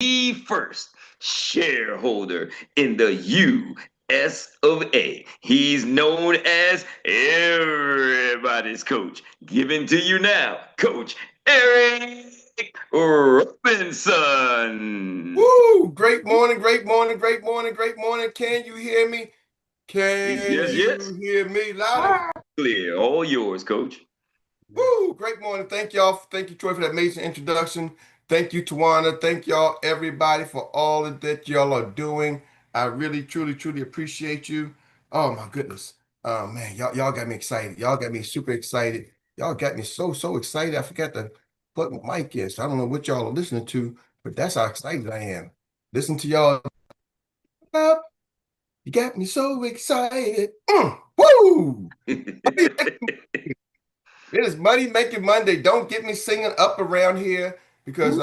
the first shareholder in the US of A. He's known as everybody's coach. Giving to you now, Coach Erik Robinson. Woo! Great morning, great morning, great morning, great morning. Can you hear me? Yes, Can yes, yes. you hear me loud and Clear. All yours, Coach. woo? Great morning. Thank y'all. Thank you, Troy, for that amazing introduction. Thank you, Tawana. Thank y'all, everybody, for all that y'all are doing. I really, truly, truly appreciate you. Oh my goodness. Oh man, y'all got me excited. Y'all got me super excited. Y'all got me so excited. I forgot to put my mic in. So I don't know what y'all are listening to, but that's how excited I am. Listen to y'all. You got me so excited. Woo! It is Money Making Monday. Don't get me singing up around here because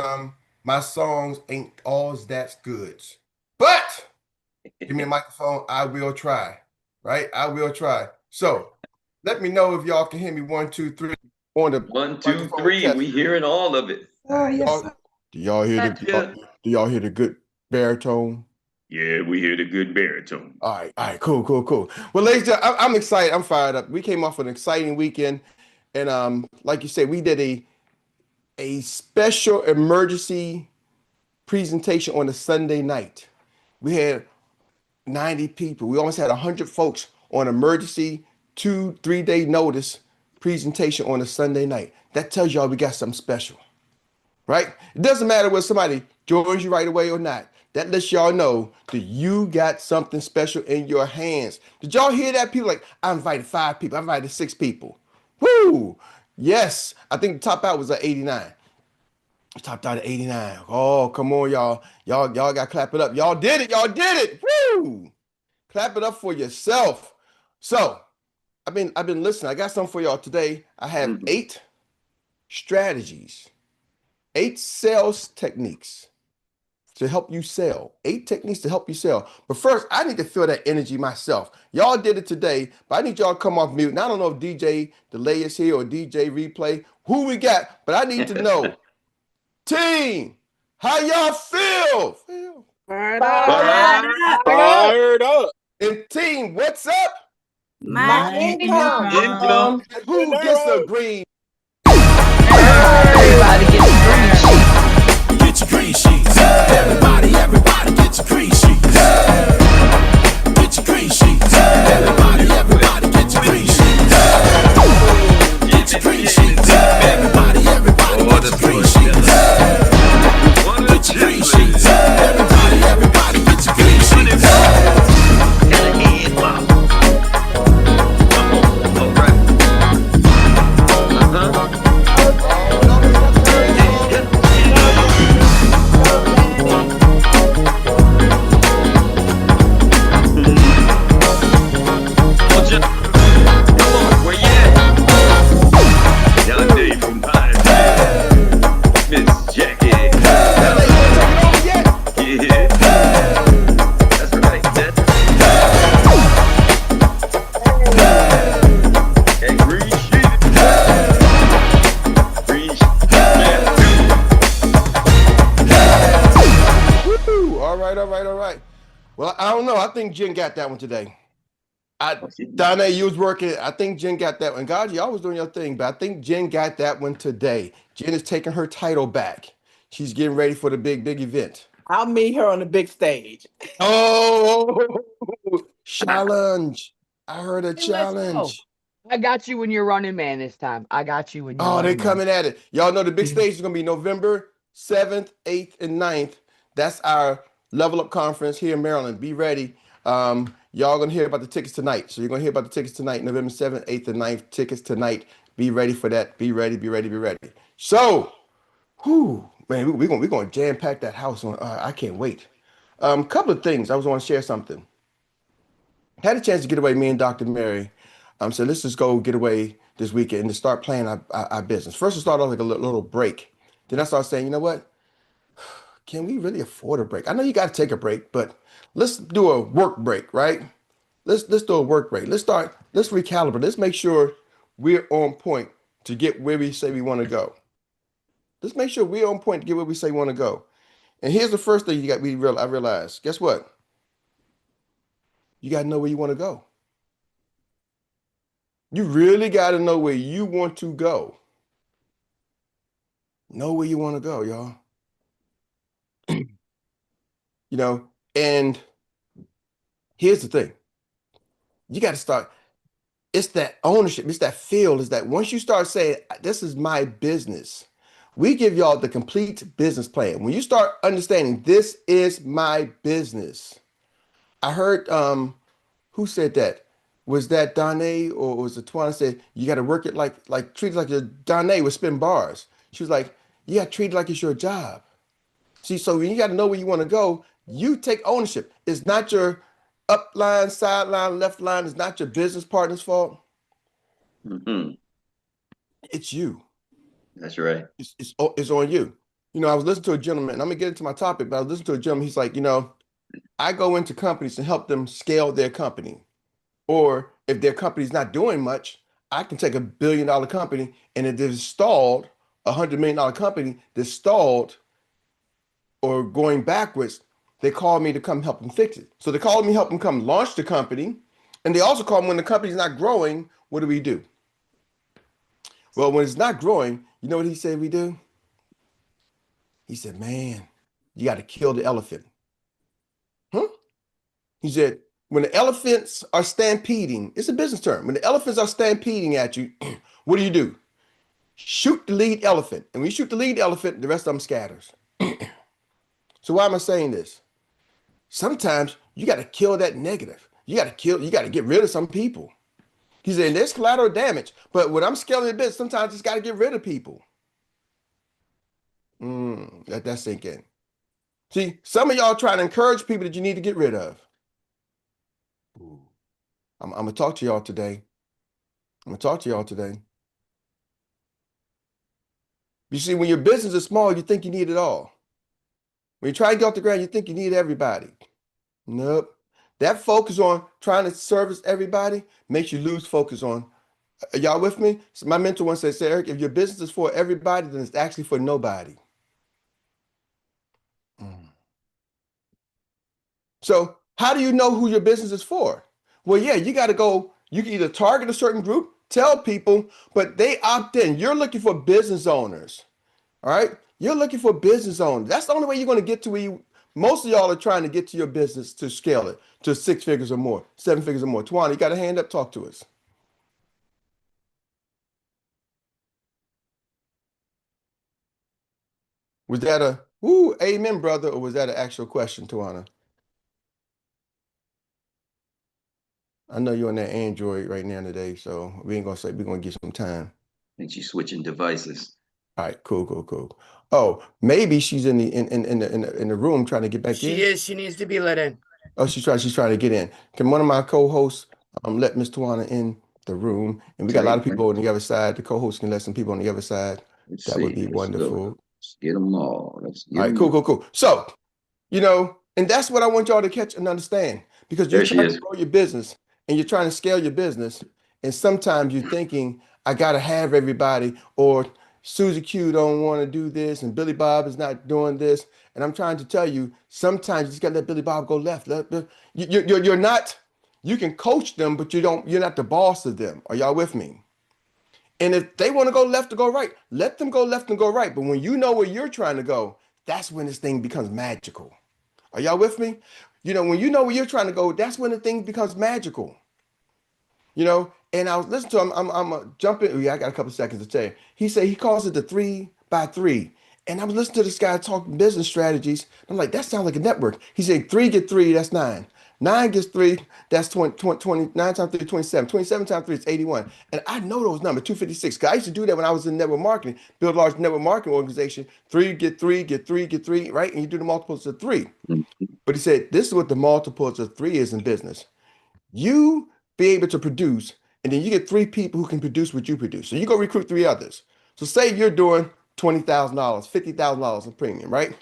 my songs ain't alls that's good. But give me a microphone. I will try. Right? I will try. So let me know if y'all can hear me. 1, 2, 3 on the One, two, microphone three. test. We hearing all of it. Yes, sir. Do y'all hear the Gotcha. do y'all hear the good baritone? Yeah, we hear the good baritone. All right, cool. Well, ladies, and gentlemen, I'm excited. I'm fired up. We came off an exciting weekend, and like you said, we did a special emergency presentation on a Sunday night. We had 90 people. We almost had 100 folks on emergency 2-3 day notice presentation on a Sunday night. That tells y'all we got something special, right? It doesn't matter whether somebody joins you right away or not. That lets y'all know that you got something special in your hands. Did y'all hear that? People like, I invited 5 people. I invited 6 people. Woo! Yes, I think the top out was at 89. Topped out at 89. Oh, come on, y'all. Y'all got to clap it up. Y'all did it. Y'all did it. Woo! Clap it up for yourself. So, I've been listening. I got something for y'all today. I have Mhm. 8 strategies, 8 sales techniques to help you sell. 8 techniques to help you sell. But first, I need to feel that energy myself. Y'all did it today, but I need y'all to come off mute. And I don't know if DJ Delay is here or DJ Replay, who we got, but I need to know. Team, how y'all feel? Fired up. Fired Fired up. up. Fired up. Fired up. And team, what's up? My My My income. income. Income. income. And who gets a Dinero. green? Everybody gets a green Everybody. sheet. Get your green sheets. Everybody get your green sheets. Get your green sheets. Everybody get your green sheets. Get your green sheets. Everybody Oh, get the your green sheets. storyteller. What a Get your green gentleman. sheets. Everybody get your green Money sheets. ball. Got a head bop. Come on. All right. Uh-huh. Oh, y'all ain't got to hurry Yeah, up. yeah, yeah. Well, gentlemen, come on. Where you at? Yonder from Pineville. Miss Jackie. Dale, you ain't taking over yet? Yeah. That's right. That's that green sheet. Green sheet. Man, Woo! All right. Well, I don't know. I think Jen got that one today. too. Donna, you was working. I think Jen got that one. God, y'all was doing your thing, but I think Jen got that one today. Jen is taking her title back. She's getting ready for the big event. I'll meet her on the big stage. Oh, challenge. I heard a Hey, let's go. challenge. I got you when you're running man this time. I got you when you're Oh, they running man. coming at it. Y'all know the big stage is going to be November 7th, 8th, and 9th. That's our level up conference here in Maryland. Be ready. Y'all going to hear about the tickets tonight. So you're going to hear about the tickets tonight, November 7th, 8th, and 9th. Tickets tonight. Be ready for that. Be ready. So, man, we're going to jam pack that house on. I can't wait. Couple of things. I was want to share something. Had a chance to get away, me and Dr. Mary. So let's just go get away this weekend and to start planning our business. First, it started off like a little break. Then I started saying, you know what? Can we really afford a break? I know you got to take a break, but let's do a work break, right? Let's do a work break. Let's recalibrate. Let's make sure we're on point to get where we say we want to go. Let's make sure we're on point to get where we say we want to go. And here's the first thing I realized. Guess what? You got to know where you want to go. You really got to know where you want to go. Know where you want to go, y'all. You know, and here's the thing. You got to start. It's that ownership. It's that feel. Is that once you start saying, this is my business, we give y'all the complete business plan. When you start understanding this is my business. I heard who said that? Was that Danae or was it Twana said you got to work it like treat it like your Danae was spin bars. She was like, you got to treat it like it's your job. See, so when you got to know where you want to go, you take ownership. It's not your upline, sideline, left line. It's not your business partner's fault. Mm-hmm. It's you. That's right. It's on you. You know, I was listening to a gentleman, and I'm gonna get into my topic, but I was listening to a gentleman. He's like, you know, I go into companies to help them scale their company. Or if their company's not doing much, I can take $1 billion company and it is stalled, $100 million company that's stalled or going backwards. They call me to come help them fix it. So they call me help them come launch the company. And they also call me when the company's not growing, what do? Well, when it's not growing, you know what he said we do? He said, man, you got to kill the elephant. Huh? He said, when the elephants are stampeding, it's a business term. When the elephants are stampeding at you, what do? Shoot the lead elephant. And when you shoot the lead elephant, the rest of them scatters. So why am I saying this? Sometimes you got to kill that negative. You got to get rid of some people. He said, there's collateral damage. But when I'm scaling a bit, sometimes it's got to get rid of people. Let that sink in. See, some of y'all trying to encourage people that you need to get rid of. I'm going to talk to y'all today. You see, when your business is small, you think you need it all. When you try to get off the ground, you think you need everybody. Nope. That focus on trying to service everybody makes you lose focus on. Are y'all with me? So my mentor once said, Eric, if your business is for everybody, then it's actually for nobody. So how do you know who your business is for? Well, yeah, you got to go. You can either target a certain group, tell people, but they opt in. You're looking for business owners. All right. You're looking for business owners. That's the only way you're going to get to where you, most of y'all are trying to get to your business to scale it to 6 figures or more, 7 figures or more. Tawana, you got a hand up? Talk to us. Was that a woo, amen, brother, or was that an actual question, Tawana? I know you're on that Android right now today, so we ain't gonna say we're gonna give some time. I think she's switching devices. All right, cool. Oh, maybe she's in the room trying to get back in. She is. She needs to be let in. Oh, she's trying to get in. Can one of my co-hosts let Miss Tawana in the room? And we got a lot of people on the other side. The co-host can let some people on the other side. That would be wonderful. Let's get them all. All right, cool. So, you know, and that's what I want y'all to catch and understand, because you're trying to grow your business and you're trying to scale your business. And sometimes you're thinking, I got to have everybody, or Susie Q don't want to do this, and Billy Bob is not doing this. And I'm trying to tell you, sometimes you just got to let Billy Bob go left. You're not, you can coach them, but you're not the boss of them. Are y'all with me? And if they want to go left or go right, let them go left and go right. But when you know where you're trying to go, that's when this thing becomes magical. Are y'all with me? You know, when you know where you're trying to go, that's when the thing becomes magical. You know, and I was listening to him. I'm jumping. Yeah, I got a couple seconds to tell you. He said he calls it the 3x3. And I was listening to this guy talking business strategies. I'm like, that sounds like a network. He said 3 get 3, that's 9. 9 gets 3, that's 20, 9 times 3, 27. 27 times 3 is 81. And I know those numbers, 256. Cause I used to do that when I was in network marketing, build a large network marketing organization. 3 get 3, get 3, get 3, right? And you do the multiples of 3. But he said, this is what the multiples of 3 is in business. You be able to produce, and then you get 3 people who can produce what you produce. So you go recruit 3 others. So say you're doing $20,000, $50,000 in premium, right?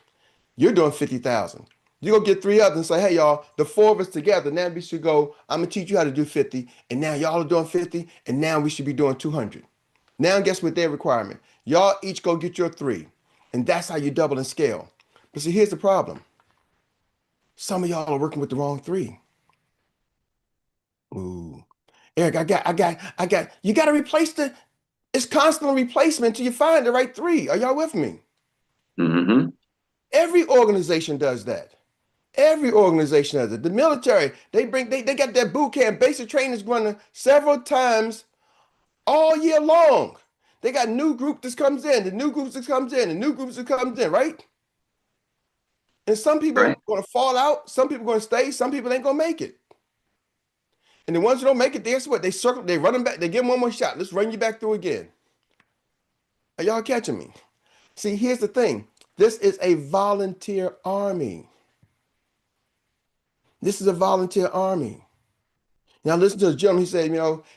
You're doing 50,000. You go get 3 others and say, hey, y'all, the 4 of us together, now we should go, I'm going to teach you how to do 50. And now y'all are doing 50. And now we should be doing 200. Now guess what their requirement? Y'all each go get your 3. And that's how you double and scale. But see, here's the problem. Some of y'all are working with the wrong three. Ooh. Eric, you got to replace it's constant replacement until you find the right three. Are y'all with me? Mm-hmm. Every organization does that. Every organization does it. The military, they got that boot camp, basic training is running several times all year long. They got new group that comes in, the new groups that comes in, the new groups that comes in, right? And some people are Right. going to fall out, some people are going to stay, some people ain't going to make it. And the ones who don't make it, guess what? They circle, they run them back, they give them one more shot. Let's run you back through again. Are y'all catching me? See, here's the thing. This is a volunteer army. This is a volunteer army. Now listen to the gentleman. He said,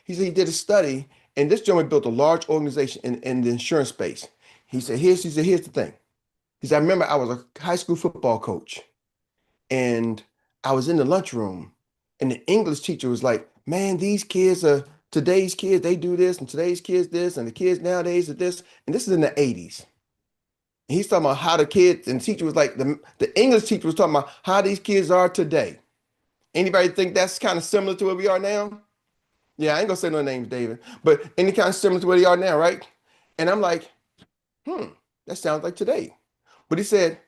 he said he did a study, and this gentleman built a large organization in the insurance space. He said, here's the thing. He said, I remember I was a high school football coach, and I was in the lunchroom, and the English teacher was like, man, today's kids, they do this, and today's kids this, and the kids nowadays are this, and this is in the 80s. And he's talking about how the kids, and the teacher was like, the English teacher was talking about how these kids are today. Anybody think that's kind of similar to where we are now? Yeah, I ain't gonna say no names, David, but any kind of similar to where they are now, right? And I'm like, that sounds like today. But he said,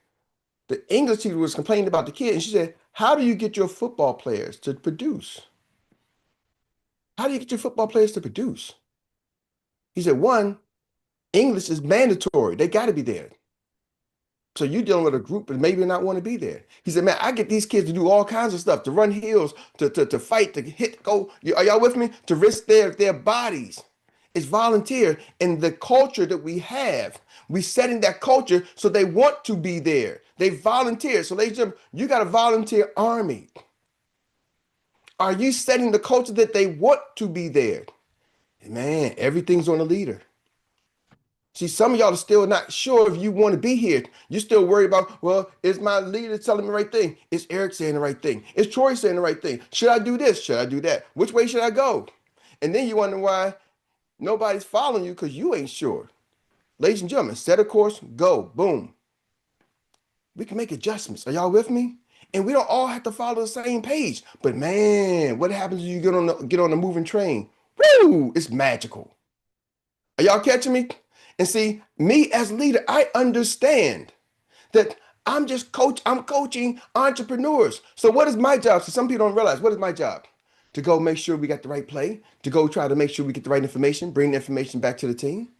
the English teacher was complaining about the kid, and she said, how do you get your football players to produce? How do you get your football players to produce? He said, one, English is mandatory. They got to be there. So you're dealing with a group that maybe not want to be there. He said, man, I get these kids to do all kinds of stuff, to run hills, to fight, to hit, go. Are y'all with me? To risk their bodies. It's volunteer. And the culture that we have, we setting that culture so they want to be there. They volunteer. So ladies and gentlemen, you got a volunteer army. Are you setting the culture that they want to be there? Man, everything's on the leader. See, some of y'all are still not sure if you want to be here. You're still worried about, well, is my leader telling me the right thing? Is Eric saying the right thing? Is Troy saying the right thing? Should I do this? Should I do that? Which way should I go? And then you wonder why nobody's following you because you ain't sure. Ladies and gentlemen, set a course, go, boom. We can make adjustments. Are y'all with me? And we don't all have to follow the same page. But man, what happens when you get on the moving train? Woo! It's magical. Are y'all catching me? And see, me as leader, I understand that I'm coaching entrepreneurs. So what is my job? So some people don't realize, what is my job? To go make sure we got the right play, to go try to make sure we get the right information, bring the information back to the team.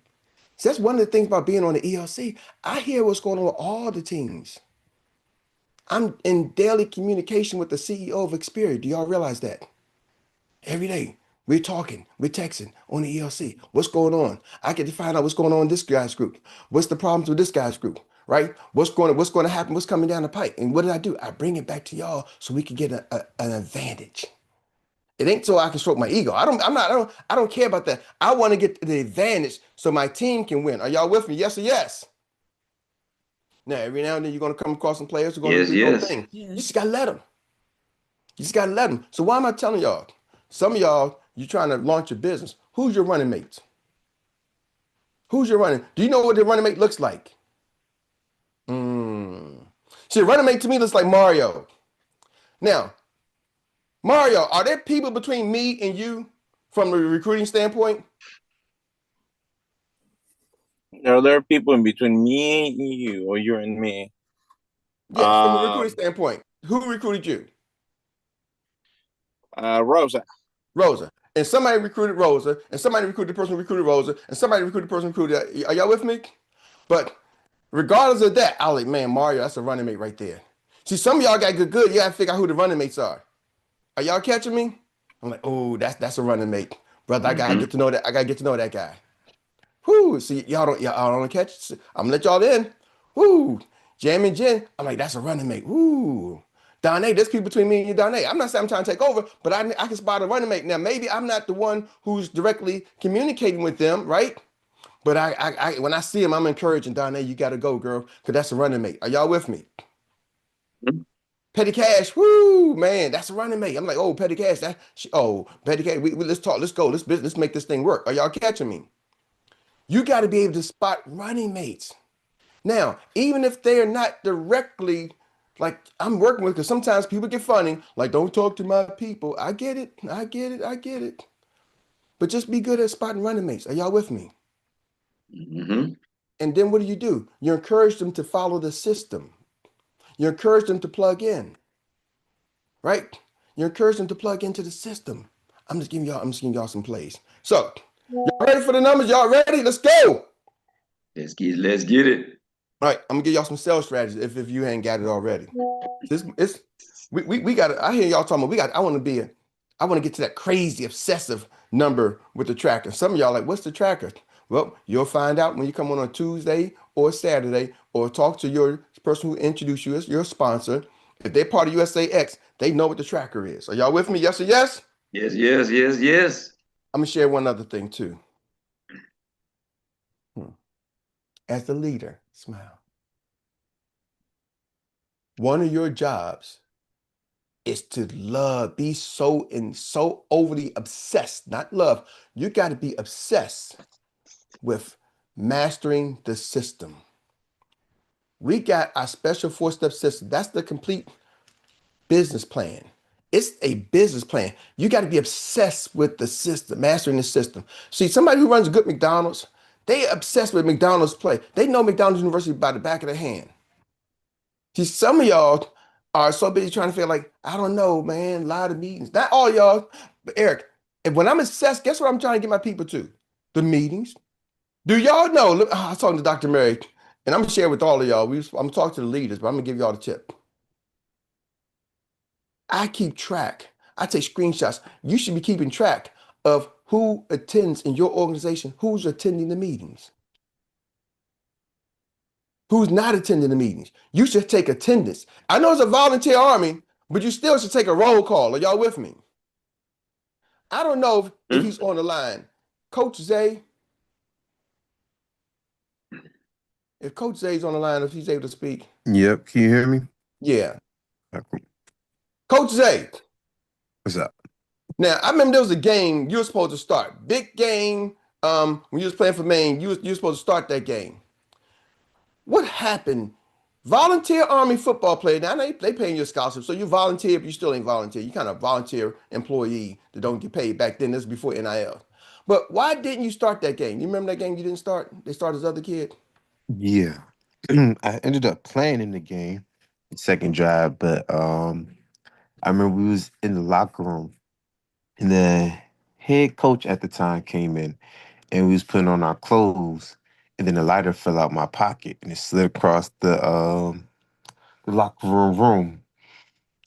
So that's one of the things about being on the ELC. I hear what's going on with all the teams. I'm in daily communication with the CEO of Experian. Do y'all realize that? Every day. We're talking, we're texting on the ELC. What's going on? I get to find out what's going on in this guy's group. What's the problems with this guy's group, right? What's going to happen? What's coming down the pipe? And what did? I bring it back to y'all so we can get an advantage. It ain't so I can stroke my ego. I don't care about that. I want to get the advantage so my team can win. Are y'all with me? Yes or yes? Now, every now and then you're going to come across some players who are going to do their own thing. You just got to let them. You just got to let them. So why am I telling y'all? Some of y'all, you're trying to launch your business. Who's your running mates? Who's your running? Do you know what the running mate looks like? See, a running mate to me looks like Mario. Now, Mario, are there people between me and you from the recruiting standpoint? Are there people in between me and you, or you and me? Yeah, from a recruiting standpoint. Who recruited you? Rosa. Rosa. And somebody recruited Rosa, and somebody recruited the person who recruited Rosa, and somebody recruited the person who recruited. Are y'all with me? But regardless of that, I like, man, Mario, that's a running mate right there. See, some of y'all got good. You got to figure out who the running mates are. Are y'all catching me? I'm like, oh, that's a running mate, brother. I gotta get to know that. I gotta get to know that guy. Whoo, see, y'all don't catch. I'm gonna let y'all in. Whoo, Jam and Jen. I'm like, that's a running mate. Whoo, Donnie, there's people between me and you, Donnie. I'm not saying I'm trying to take over, but I can spot a running mate. Now, maybe I'm not the one who's directly communicating with them, right? But I when I see him, I'm encouraging Donnie, you gotta go, girl, because that's a running mate. Are y'all with me? Petty Cash, whoo, man, that's a running mate. I'm like, oh, Petty Cash, Petty Cash, let's talk, let's go, let's make this thing work. Are y'all catching me? You got to be able to spot running mates. Now, even if they are not directly like I'm working with, because sometimes people get funny, like don't talk to my people. I get it, I get it, I get it. But just be good at spotting running mates. Are y'all with me? Mm-hmm. And then what do? You encourage them to follow the system. You encourage them to plug in, right? You encourage them to plug into the system. I'm just giving y'all some plays. So, y'all ready for the numbers? Y'all ready? Let's go. Let's get it. All right, I'm gonna give y'all some sales strategies if you ain't got it already. This it's we got I hear y'all talking about I want to get to that crazy obsessive number with the tracker. Some of y'all like, what's the tracker? Well, you'll find out when you come on a Tuesday or Saturday or talk to your person who introduced you as your sponsor. If they're part of USAX, they know what the tracker is. Are y'all with me? Yes or yes? Yes, yes, yes, yes. I'm gonna share one other thing too. As the leader, smile. One of your jobs is to be so overly obsessed, not love. You got to be obsessed with mastering the system. We got our special 4-step system. That's the complete business plan. It's a business plan. You got to be obsessed with the system, mastering the system. See, somebody who runs a good McDonald's, they obsessed with McDonald's play. They know McDonald's University by the back of their hand. See, some of y'all are so busy trying to feel like, I don't know, man, a lot of meetings. Not all y'all, but Eric, and when I'm obsessed, guess what I'm trying to get my people to? The meetings. Do y'all know? Look, I was talking to Dr. Meri, and I'm gonna share with all of y'all. I'm talking to the leaders, but I'm gonna give y'all the tip. I keep track. I take screenshots. You should be keeping track of who attends in your organization, who's attending the meetings, who's not attending the meetings. You should take attendance. I know it's a volunteer army, but you still should take a roll call. Are y'all with me? I don't know if he's on the line. Coach Zay, if Coach Zay's on the line, if he's able to speak. Yep. Can you hear me? Yeah. Okay. Coach Zay. What's up? Now, I remember there was a game you were supposed to start. Big game. When you was playing for Maine, you were supposed to start that game. What happened? Volunteer Army football player. Now they paying you a scholarship, so you volunteer, but you still ain't volunteer. You kind of volunteer employee that don't get paid. Back then, this was before NIL. But why didn't you start that game? You remember that game you didn't start? They started this other kid. Yeah. I ended up playing in the game, second drive, but I remember we was in the locker room and the head coach at the time came in and we was putting on our clothes and then the lighter fell out my pocket and it slid across the locker room.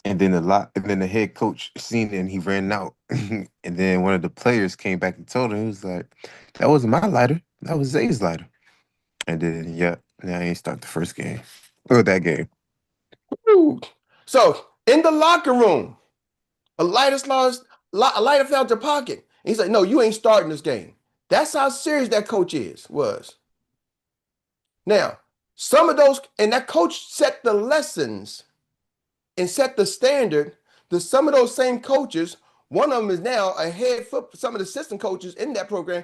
And then the head coach seen it and he ran out. And then one of the players came back and told him, he was like, that wasn't my lighter. That was Zay's lighter. And then, yeah, now I ain't start the first game. Or that game. Ooh. So in the locker room, a lighter fell out your pocket. And he's like, no, you ain't starting this game. That's how serious that coach was. Now, some of those, and that coach set the lessons and set the standard that some of those same coaches, one of them is now some of the assistant coaches in that program,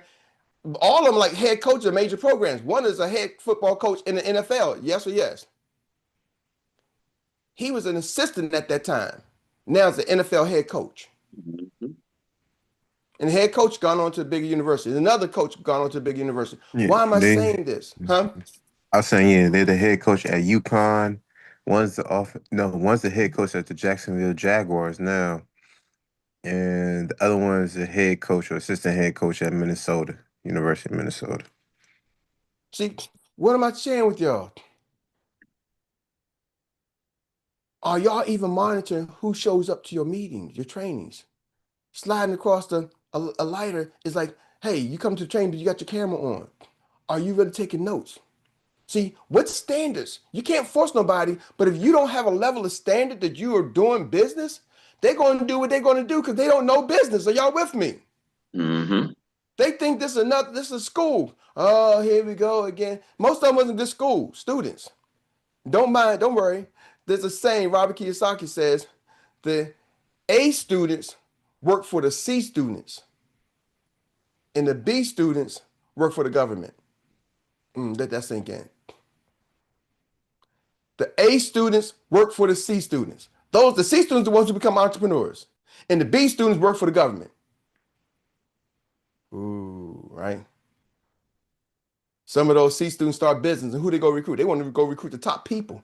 all of them like head coaches of major programs. One is a head football coach in the NFL. Yes or yes? He was an assistant at that time. Now he's the NFL head coach. Mm-hmm. And the head coach gone on to a bigger university. Another coach gone on to a bigger university. Yeah, Why am I saying this? Huh? I was saying, yeah, they're the head coach at UConn. One's the head coach at the Jacksonville Jaguars now. And the other one is the head coach or assistant head coach at Minnesota, University of Minnesota. See, what am I sharing with y'all? Are y'all even monitoring who shows up to your meetings, your trainings? Sliding across a lighter is like, hey, you come to the training, but you got your camera on. Are you really taking notes? See, what standards? You can't force nobody, but if you don't have a level of standard that you are doing business, they're going to do what they're going to do because they don't know business. Are y'all with me? Mm-hmm. They think this is school. Oh, here we go again. Most of them wasn't good school students. Don't worry. There's a saying, Robert Kiyosaki says, the A students work for the C students, and the B students work for the government. Let that sink in. The A students work for the C students. The C students are the ones who become entrepreneurs. And the B students work for the government. Ooh, right? Some of those C students start business, and who they go recruit? They want to go recruit the top people.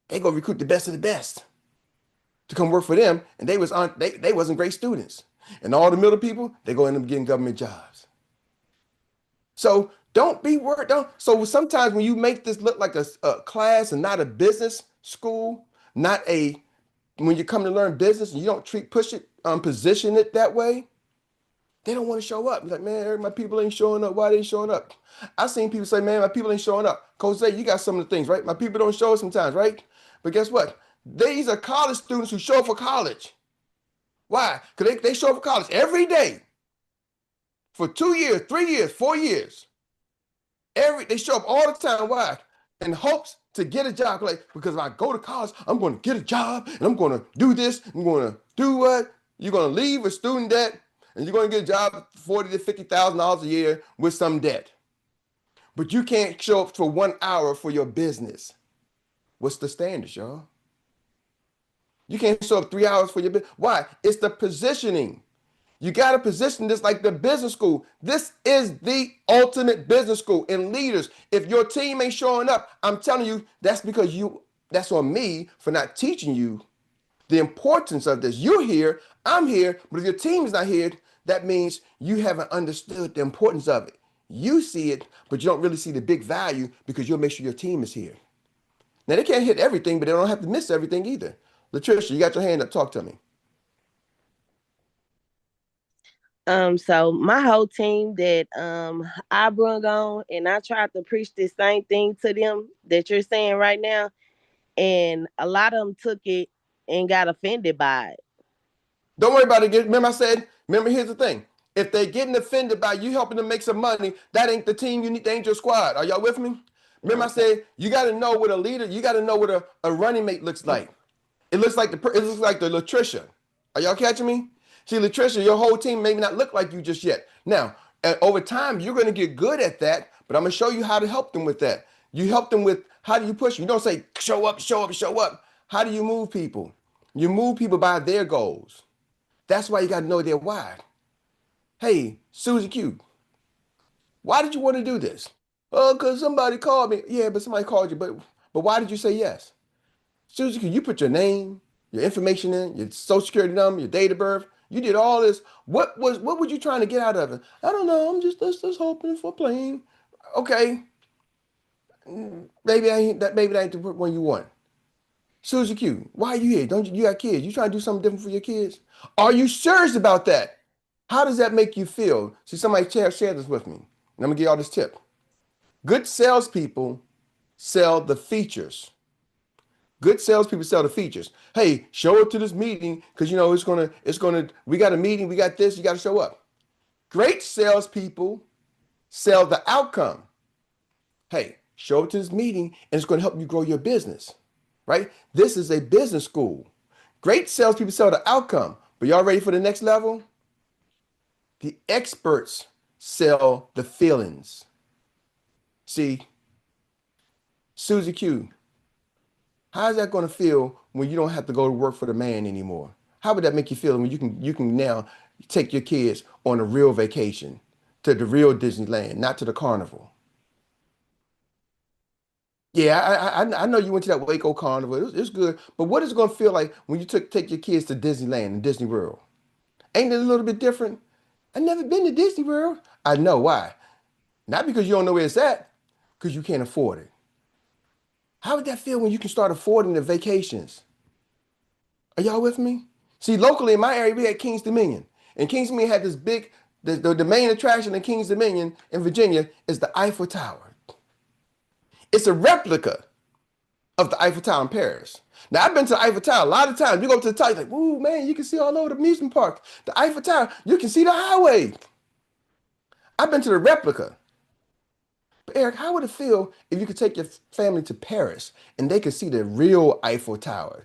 They go recruit the best of the best to come work for them, and they wasn't great students. And all the middle people, they go end up getting government jobs. So don't be worried. So sometimes when you make this look like a class and not a business school, when you come to learn business and you don't position it that way, they don't want to show up. Like, man, my people ain't showing up. Why they ain't showing up? I've seen people say, man, my people ain't showing up. Coach say, you got some of the things, right? My people don't show up sometimes, right? But guess what? These are college students who show up for college. Why? Because they show up for college every day for 2 years, 3 years, 4 years. They show up all the time. Why? In hopes to get a job. Like, because if I go to college, I'm going to get a job and I'm going to do this. I'm going to do what? You're going to leave with student debt and you're going to get a job $40,000 to $50,000 a year with some debt. But you can't show up for 1 hour for your business. What's the standards, y'all? You can't show up 3 hours for your business. Why? It's the positioning. You got to position this like the business school. This is the ultimate business school. And leaders, if your team ain't showing up, I'm telling you, that's because that's on me for not teaching you the importance of this. You're here, I'm here, but if your team is not here, that means you haven't understood the importance of it. You see it, but you don't really see the big value because you'll make sure your team is here. Now, they can't hit everything, but they don't have to miss everything either. Latricia, you got your hand up. Talk to me. So my whole team that I brung on, and I tried to preach the same thing to them that you're saying right now, and a lot of them took it and got offended by it. Don't worry about it. Remember, here's the thing. If they're getting offended by you helping them make some money, that ain't the team you need, that ain't your squad. Are y'all with me? Remember, I said you got to know what a leader, you got to know what a running mate looks like. It looks like the Latricia. Are y'all catching me? See, Latricia, your whole team may not look like you just yet. Now, over time, you're going to get good at that, but I'm going to show you how to help them with that. You help them with, how do you push them? You don't say, show up, show up, show up. How do you move people? You move people by their goals. That's why you got to know their why. Hey, Susie Q, why did you want to do this? Oh, because somebody called me. Yeah, but somebody called you. But why did you say yes? Susie Q, you put your name, your information in, your social security number, your date of birth. You did all this. What were you trying to get out of it? I don't know. I'm just hoping for playing. Okay. Maybe that ain't the one you want. Susie Q, why are you here? Don't you got kids? You trying to do something different for your kids? Are you serious about that? How does that make you feel? See, somebody share this with me. And I'm gonna give y'all this tip. Good salespeople sell the features. Good salespeople sell the features. Hey, show up to this meeting because we got a meeting, we got this, you got to show up. Great salespeople sell the outcome. Hey, show up to this meeting and it's going to help you grow your business, right? This is a business school. Great salespeople sell the outcome, but y'all ready for the next level? The experts sell the feelings. See, Susie Q, how's that going to feel when you don't have to go to work for the man anymore? How would that make you feel when you can now take your kids on a real vacation to the real Disneyland, not to the carnival? Yeah, I know you went to that Waco carnival. It's good, but what is it going to feel like when you take your kids to Disneyland and Disney World? Ain't it a little bit different? I've never been to Disney World. I know why. Not because you don't know where it's at, because you can't afford it. How would that feel when you can start affording the vacations? Are y'all with me? See, locally in my area, we had Kings Dominion. And Kings Dominion had this big, the main attraction in Kings Dominion in Virginia is the Eiffel Tower. It's a replica of the Eiffel Tower in Paris. Now, I've been to the Eiffel Tower a lot of times. You go up to the top, you're like, ooh, man, you can see all over the amusement park. The Eiffel Tower, you can see the highway. I've been to the replica. But Eric, how would it feel if you could take your family to Paris and they could see the real Eiffel Tower?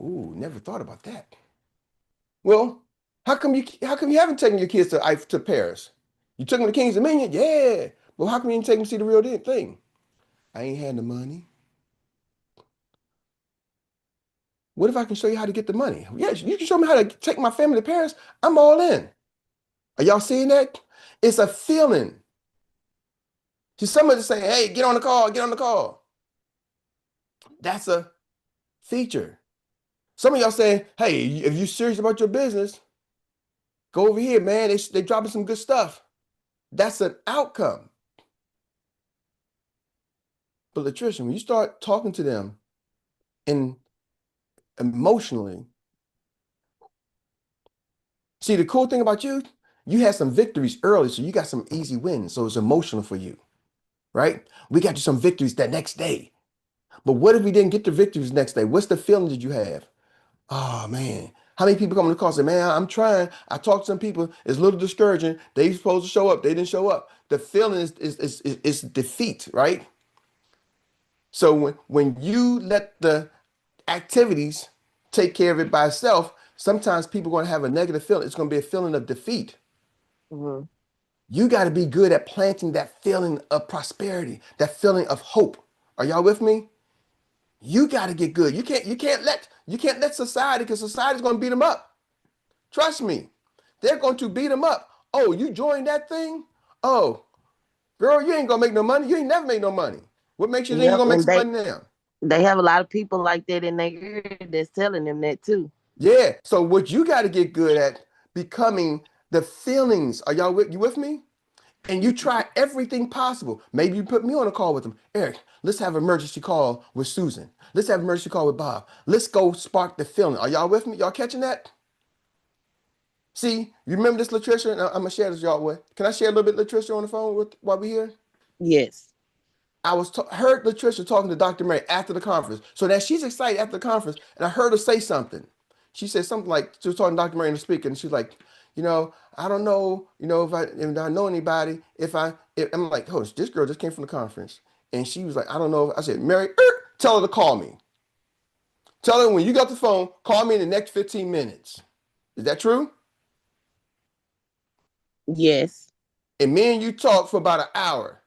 Ooh, never thought about that. Well, how come you haven't taken your kids to Paris? You took them to Kings Dominion? Yeah. Well, how come you didn't take them to see the real thing? I ain't had the money. What if I can show you how to get the money? Yes, you can show me how to take my family to Paris. I'm all in. Are y'all seeing that? It's a feeling. See, somebody saying, hey, get on the call, get on the call. That's a feature. Some of y'all saying, hey, if you're serious about your business, go over here, man. They dropping some good stuff. That's an outcome. But Latricia, when you start talking to them and emotionally, see, the cool thing about you, you had some victories early, so you got some easy wins. So it's emotional for you, right? We got you some victories that next day. But what if we didn't get the victories next day? What's the feeling that you have? Oh man, how many people come on the call and say, man, I'm trying. I talked to some people. It's a little discouraging. They supposed to show up. They didn't show up. The feeling is defeat, right? So when you let the activities take care of it by itself, sometimes people are going to have a negative feeling. It's going to be a feeling of defeat. Mhm. You got to be good at planting that feeling of prosperity, that feeling of hope. Are y'all with me? You got to get good. You can't let society, because society's going to beat them up. Trust me. They're going to beat them up. Oh, you joined that thing? Oh, girl, you ain't going to make no money. You ain't never made no money. What makes you think you're Yep, going to make and some money now? they have a lot of people like that in their ear that's telling them that too. Yeah. So what you got to get good at becoming the feelings. Are y'all with you with me? And you try everything possible. Maybe you put me on a call with them. Eric, let's have an emergency call with Susan. Let's have an emergency call with Bob. Let's go spark the feeling. Are y'all with me? Y'all catching that? See, you remember this, Latricia? And I'm gonna share this y'all with. Can I share a little bit, Latricia, on the phone while we're here? Yes. I heard Latricia talking to Dr. Meri after the conference. So now she's excited after the conference, and I heard her say something. She said something like, she was talking to Dr. Meri in the speaker, and she's like, I don't know, if I know anybody, I'm like, oh, this girl just came from the conference. And she was like, I don't know. I said, Meri, tell her to call me. Tell her when you got the phone, call me in the next 15 minutes. Is that true? Yes. And me and you talked for about an hour.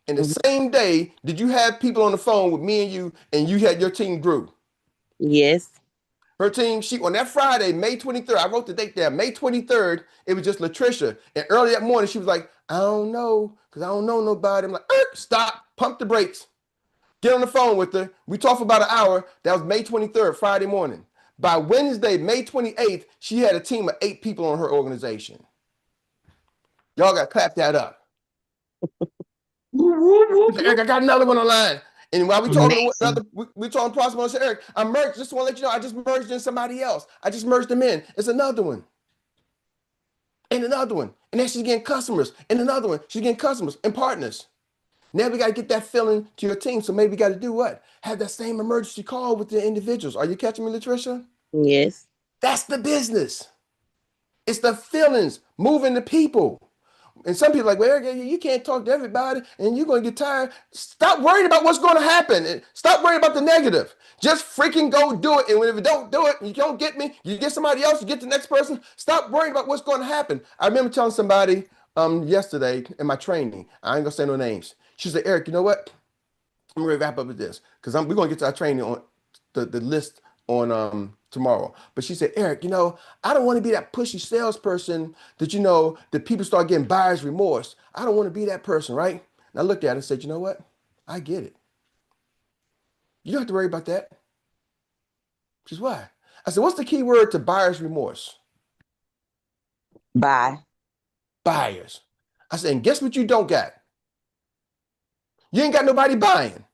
And the same day, did you have people on the phone with me and you had your team grew? Yes. Her team, on that Friday, May 23rd, I wrote the date there, May 23rd, it was just Latricia. And early that morning, she was like, I don't know, because I don't know nobody. I'm like, stop, pump the brakes. Get on the phone with her. We talked for about an hour. That was May 23rd, Friday morning. By Wednesday, May 28th, she had a team of 8 people on her organization. Y'all got to clap that up. Eric, I got another one online. And while we talking to another, we talking possible, I said, Eric, I merged. Just want to let you know, I just merged in somebody else. I just merged them in. It's another one. And another one. And then she's getting customers. And another one. She's getting customers and partners. Now we got to get that feeling to your team. So maybe we got to do what? Have that same emergency call with the individuals. Are you catching me, Latricia? Yes. That's the business. It's the feelings, moving the people. And some people are like, well, Eric, you can't talk to everybody and you're going to get tired. Stop worrying about what's going to happen. Stop worrying about the negative. Just freaking go do it. And if you don't do it, you don't get me, you get somebody else, you get the next person. Stop worrying about what's going to happen. I remember telling somebody yesterday in my training, I ain't going to say no names. She said, Eric, you know what? I'm going to wrap up with this because we're going to get to our training on the list on tomorrow. But she said, Eric, I don't want to be that pushy salesperson that that people start getting buyer's remorse. I don't want to be that person, right? And I looked at her and said, you know what? I get it. You don't have to worry about that. She said, why? I said, what's the key word to buyer's remorse? Bye. Buyers. I said, and guess what you don't got? You ain't got nobody buying.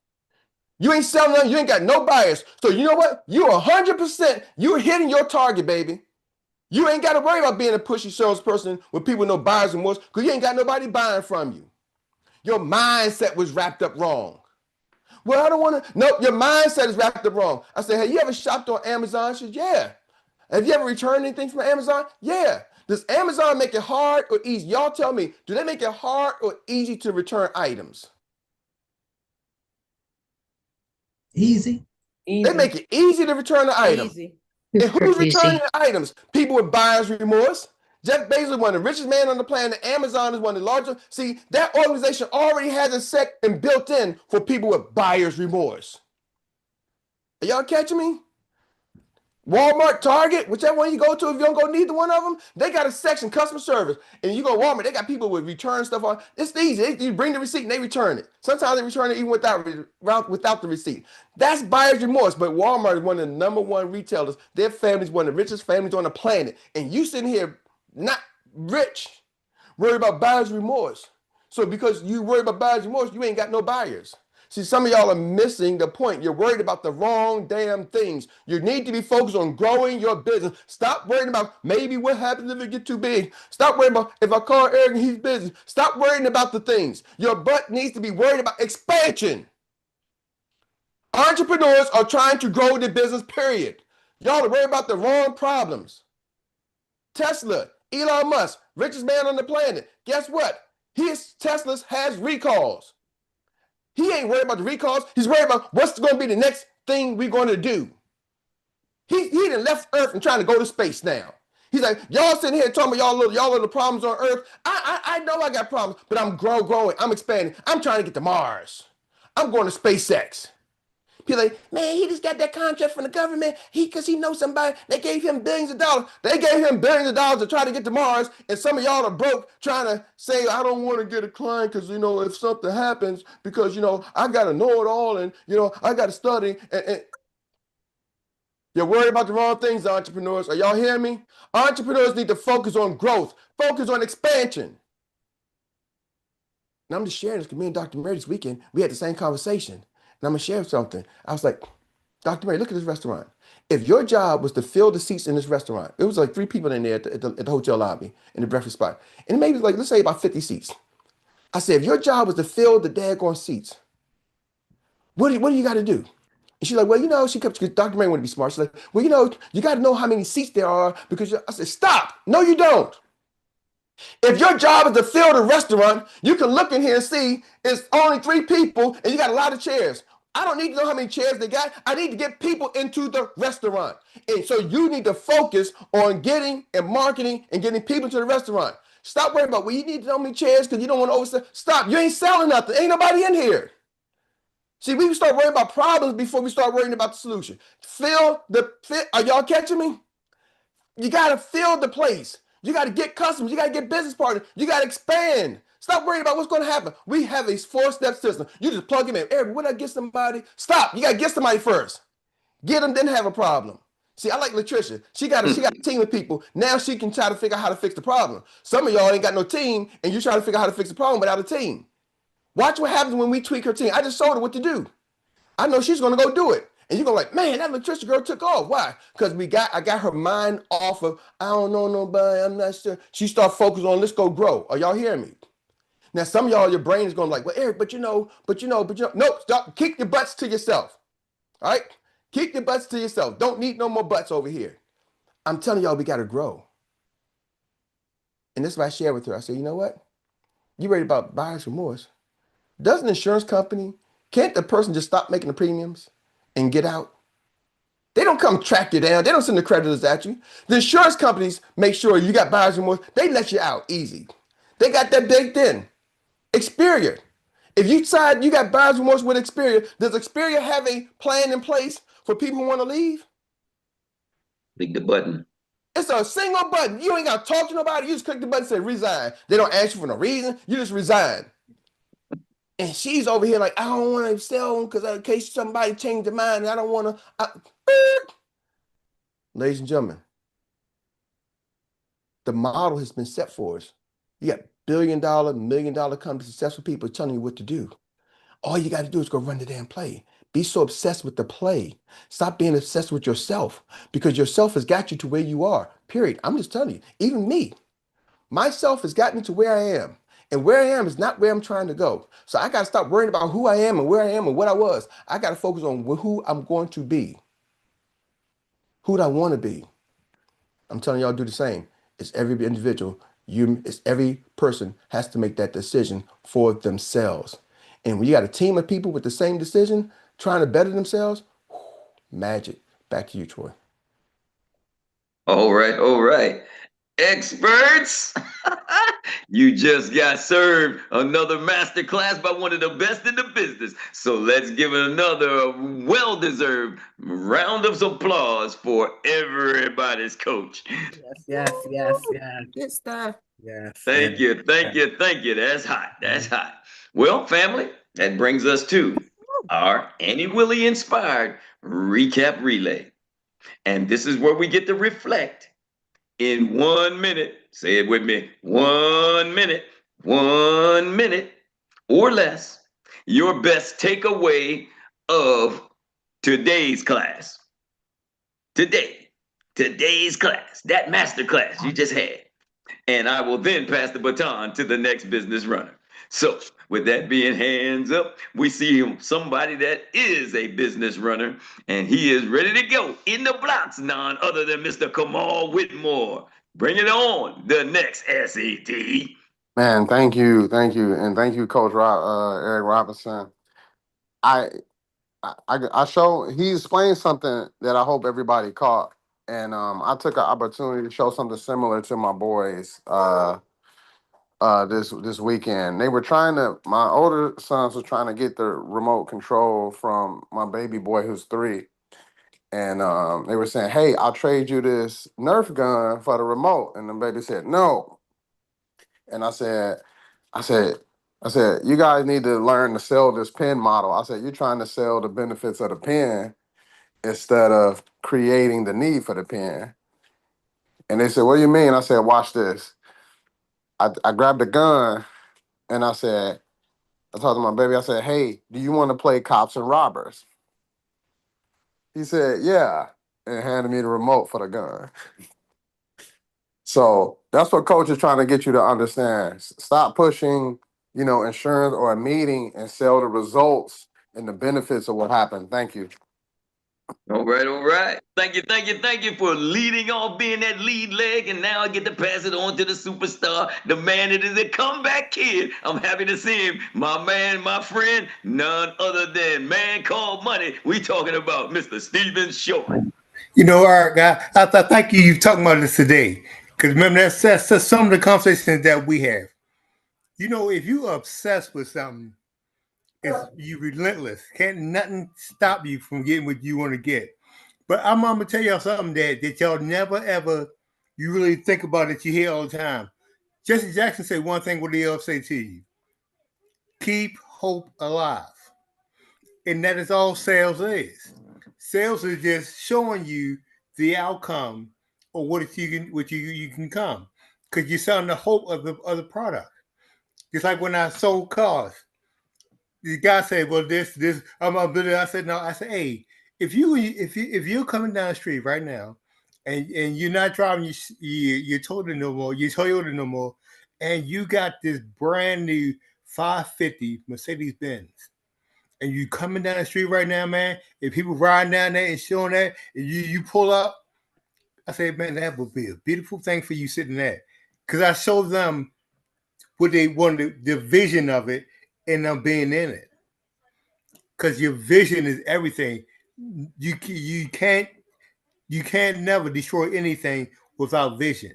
You ain't selling nothing. You ain't got no buyers. So you know what? You 100%, you're hitting your target, baby. You ain't got to worry about being a pushy salesperson with people with no buyers and remorse because you ain't got nobody buying from you. Your mindset was wrapped up wrong. Well, I don't want to. Nope, your mindset is wrapped up wrong. I said, have you ever shopped on Amazon? She said, yeah. Have you ever returned anything from Amazon? Yeah. Does Amazon make it hard or easy? Y'all tell me, do they make it hard or easy to return items? Easy. They make it easy to return the item. Easy. And who's returning the items? People with buyer's remorse. Jeff Bezos is one of the richest men on the planet. Amazon is one of the largest. See, that organization already has a set and built in for people with buyer's remorse. Are y'all catching me? Walmart, Target, whichever one you go to, if you don't go neither one of them, they got a section, customer service. And you go Walmart, they got people with return stuff on. It's easy. You bring the receipt and they return it. Sometimes they return it even without the receipt. That's buyer's remorse. But Walmart is one of the #1 retailers. Their family's one of the richest families on the planet. And you sitting here not rich, worried about buyer's remorse. So because you worry about buyer's remorse, you ain't got no buyers. See, some of y'all are missing the point. You're worried about the wrong damn things. You need to be focused on growing your business. Stop worrying about maybe what happens if it gets too big. Stop worrying about if I call Eric and he's busy. Stop worrying about the things. Your butt needs to be worried about expansion. Entrepreneurs are trying to grow their business, period. Y'all are worried about the wrong problems. Tesla, Elon Musk, richest man on the planet. Guess what? His Teslas has recalls. He ain't worried about the recalls. He's worried about what's going to be the next thing we're going to do. He done left Earth and trying to go to space now. He's like, y'all sitting here talking about y'all little problems on Earth. I know I got problems, but I'm growing. I'm expanding. I'm trying to get to Mars. I'm going to SpaceX. People like, man, he just got that contract from the government. Because he knows somebody. They gave him billions of dollars. They gave him billions of dollars to try to get to Mars. And some of y'all are broke trying to say, I don't want to get a client because, if something happens, because, I got to know it all. And, I got to study. And you're worried about the wrong things, entrepreneurs. Are y'all hearing me? Entrepreneurs need to focus on growth. Focus on expansion. And I'm just sharing this because me and Dr. Meri this weekend, we had the same conversation. And I'm going to share something. I was like, Dr. Meri, look at this restaurant. If your job was to fill the seats in this restaurant, it was like 3 people in there at the hotel lobby in the breakfast spot. And maybe like, let's say about 50 seats. I said, if your job was to fill the daggone seats, what do you got to do? And she's like, well, Dr. Meri wanted to be smart. She's like, well, you got to know how many seats there are because I said, stop. No, you don't. If your job is to fill the restaurant, you can look in here and see it's only 3 people and you got a lot of chairs. I don't need to know how many chairs they got. I need to get people into the restaurant. And so you need to focus on getting and marketing and getting people to the restaurant. Stop worrying about, well, you need to know how many chairs because you don't want to oversell. Stop. You ain't selling nothing. Ain't nobody in here. See, we start worrying about problems before we start worrying about the solution. Are y'all catching me? You got to fill the place. You got to get customers. You got to get business partners. You got to expand. Stop worrying about what's going to happen. We have a 4-step system. You just plug them in. Eric, when I get somebody, stop. You got to get somebody first. Get them, then have a problem. See, I like Latricia. She got a team of people. Now she can try to figure out how to fix the problem. Some of y'all ain't got no team, and you're trying to figure out how to fix the problem without a team. Watch what happens when we tweak her team. I just showed her what to do. I know she's going to go do it. And you're going to like, man, that Latricia girl took off. Why? Because I got her mind off of, I don't know nobody, I'm not sure. She start focusing on, let's go grow. Are y'all hearing me? Now, some of y'all, your brain is going like, well, Eric, but no, stop, keep your butts to yourself. All right? Keep your butts to yourself. Don't need no more butts over here. I'm telling y'all, we got to grow. And this is what I share with her. I said, you know what? You worried about buyer's remorse. Doesn't an insurance company, can't the person just stop making the premiums and get out? They don't come track you down. They don't send the creditors at you. The insurance companies make sure you got buyer's remorse. They let you out easy. They got that baked in. Experian. If you decide you got buyer's remorse with Experian, does Experian have a plan in place for people who want to leave? Click the button. It's a single button. You ain't got to talk to nobody. You just click the button and say resign. They don't ask you for no reason. You just resign. And she's over here like, I don't want to sell because in case somebody changed their mind, and I don't want to. Ladies and gentlemen, the model has been set for us. You got billion-dollar, million-dollar companies, successful people telling you what to do. All you got to do is go run the damn play. Be so obsessed with the play. Stop being obsessed with yourself because yourself has got you to where you are, period. I'm just telling you, even me, myself has gotten me to where I am. And where I am is not where I'm trying to go. So I got to stop worrying about who I am and where I am and what I was. I got to focus on who I'm going to be. Who do I want to be? I'm telling y'all do the same. It's every individual. It's every person has to make that decision for themselves. And when you got a team of people with the same decision, trying to better themselves, magic. Back to you, Troy. All right, all right. Experts, you just got served another master class by one of the best in the business. So let's give it another well-deserved round of applause for everybody's coach. Yes. Good stuff. Yes. Thank you, thank you, thank you. That's hot. That's hot. Well, family, that brings us to our Annie Willie inspired recap relay. And this is where we get to reflect in 1 minute. Say it with me 1 minute, 1 minute or less. Your best takeaway of today's class. Today's class, that master class you just had. And I will then pass the baton to the next business runner. So, with that being hands up, we see somebody that is a business runner, and he is ready to go in the blocks, none other than Mr. Kamal Whitmore. Bring it on, the next SET. Man, thank you, and thank you, Coach Eric Robinson. I show he explained something that I hope everybody caught, and I took an opportunity to show something similar to my boys this weekend. They were trying to. My older sons were trying to get the remote control from my baby boy who's 3, and they were saying, "Hey, I'll trade you this Nerf gun for the remote," and the baby said, "No," and I said. I said, you guys need to learn to sell this pen model. I said, you're trying to sell the benefits of the pen instead of creating the need for the pen. And they said, what do you mean? I said, watch this. I grabbed a gun and I told my baby, I said, hey, do you want to play cops and robbers? He said, yeah, and handed me the remote for the gun. So that's what coach is trying to get you to understand. Stop pushing, insurance or a meeting and sell the results and the benefits of what happened. Thank you. All right, all right. Thank you for leading off, being that lead leg. And now I get to pass it on to the superstar, the man that is a comeback kid. I'm happy to see him. My man, my friend, none other than Man Called Money. We talking about Mr. Steven Short. Eric, I thank you talking about this today. Because remember, that's some of the conversations that we have. If you're obsessed with something, you relentless. Can't nothing stop you from getting what you want to get. But I'm gonna tell y'all something that y'all never ever you really think about it. You hear all the time. Jesse Jackson said one thing. What do else say to you? Keep hope alive, and that is all sales is. Sales is just showing you the outcome or what you can come because you're selling the hope of the product. Just like when I sold cars. The guy said, "Well, this, I'm a builder." I said, "No." I said, "Hey, if you're coming down the street right now, and you're not driving your Toyota no more, and you got this brand new 550 Mercedes Benz, and you coming down the street right now, man, and people riding down there and showing that, and you pull up, I say, man, that would be a beautiful thing for you sitting there, because I showed them what they wanted, the vision of it, and them being in it." Because your vision is everything. You can't never destroy anything without vision.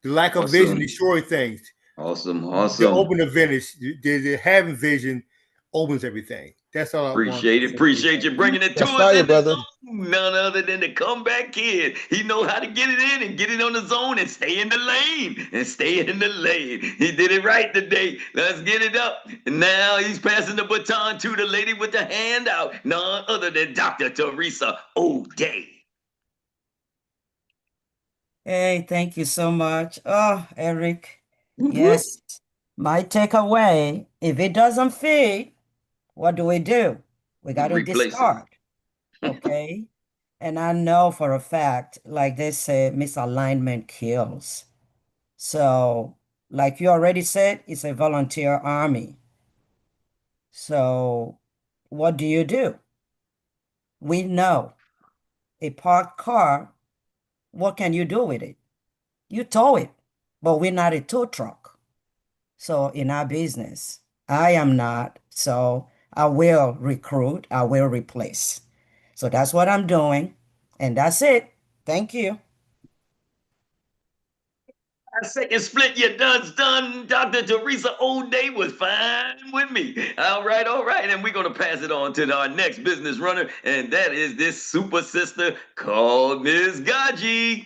The lack of vision destroys things. Awesome. The open the finish, the having vision opens everything. That's all I Appreciate you bringing it to us. Fire, brother. None other than the comeback kid. He know how to get it in and get it on the zone and stay in the lane. He did it right today. Let's get it up. And now he's passing the baton to the lady with the hand out. None other than Dr. Teresa O'Day. Hey, thank you so much. Oh, Eric. Yes. My takeaway, if it doesn't fit, what do? We got to Replace discard. Okay. And I know for a fact, like they say, misalignment kills. So, like you already said, it's a volunteer army. So, what do? We know a parked car, what can you do with it? You tow it, but we're not a tow truck. So, in our business, I am not. So, I will recruit, I will replace. So, that's what I'm doing. And that's it. Thank you. Second split, you done. Dr. Teresa O'Day was fine with me. All right. And we're going to pass it on to our next business runner, and that is this super sister called Ms. Gaji.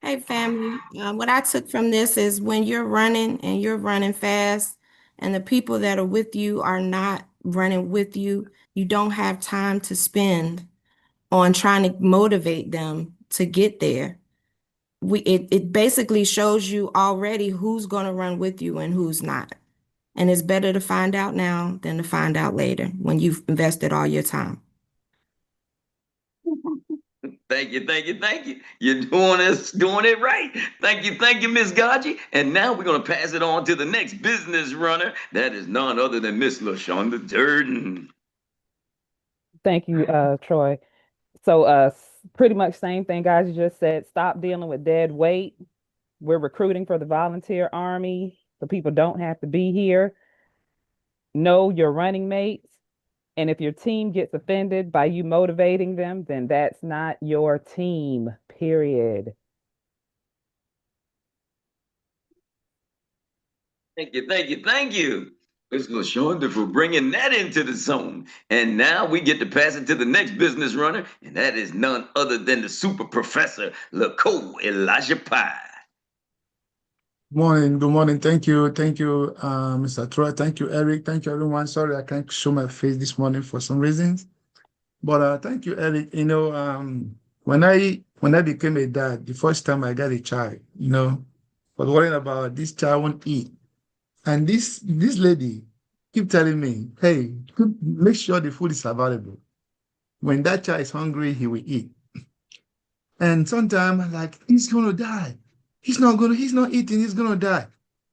Hey, family. What I took from this is when you're running and you're running fast, and the people that are with you are not running with you, you don't have time to spend on trying to motivate them to get there. It basically shows you already who's going to run with you and who's not. And it's better to find out now than to find out later when you've invested all your time. Thank you. You're doing it right. Thank you, Miss Gaji. And now we're gonna pass it on to the next business runner. That is none other than Miss LaShonda Durden. Thank you, Troy. So pretty much same thing guys you just said. Stop dealing with dead weight. We're recruiting for the volunteer army, so people don't have to be here. Know your running mates. And if your team gets offended by you motivating them, then that's not your team, period. Thank you. Miss LaShonda for bringing that into the zone. And now we get to pass it to the next business runner, and that is none other than the super professor, LaCole Elijah Pye. Good morning. Thank you, Mr. Troy. Thank you, Eric. Thank you, everyone. Sorry, I can't show my face this morning for some reasons. But thank you, Eric. You know, when I became a dad, the first time I got a child, was worrying about this child won't eat. And this lady keep telling me, hey, make sure the food is available. When that child is hungry, he will eat. And sometimes I'm like, he's gonna die. He's not eating, he's gonna die.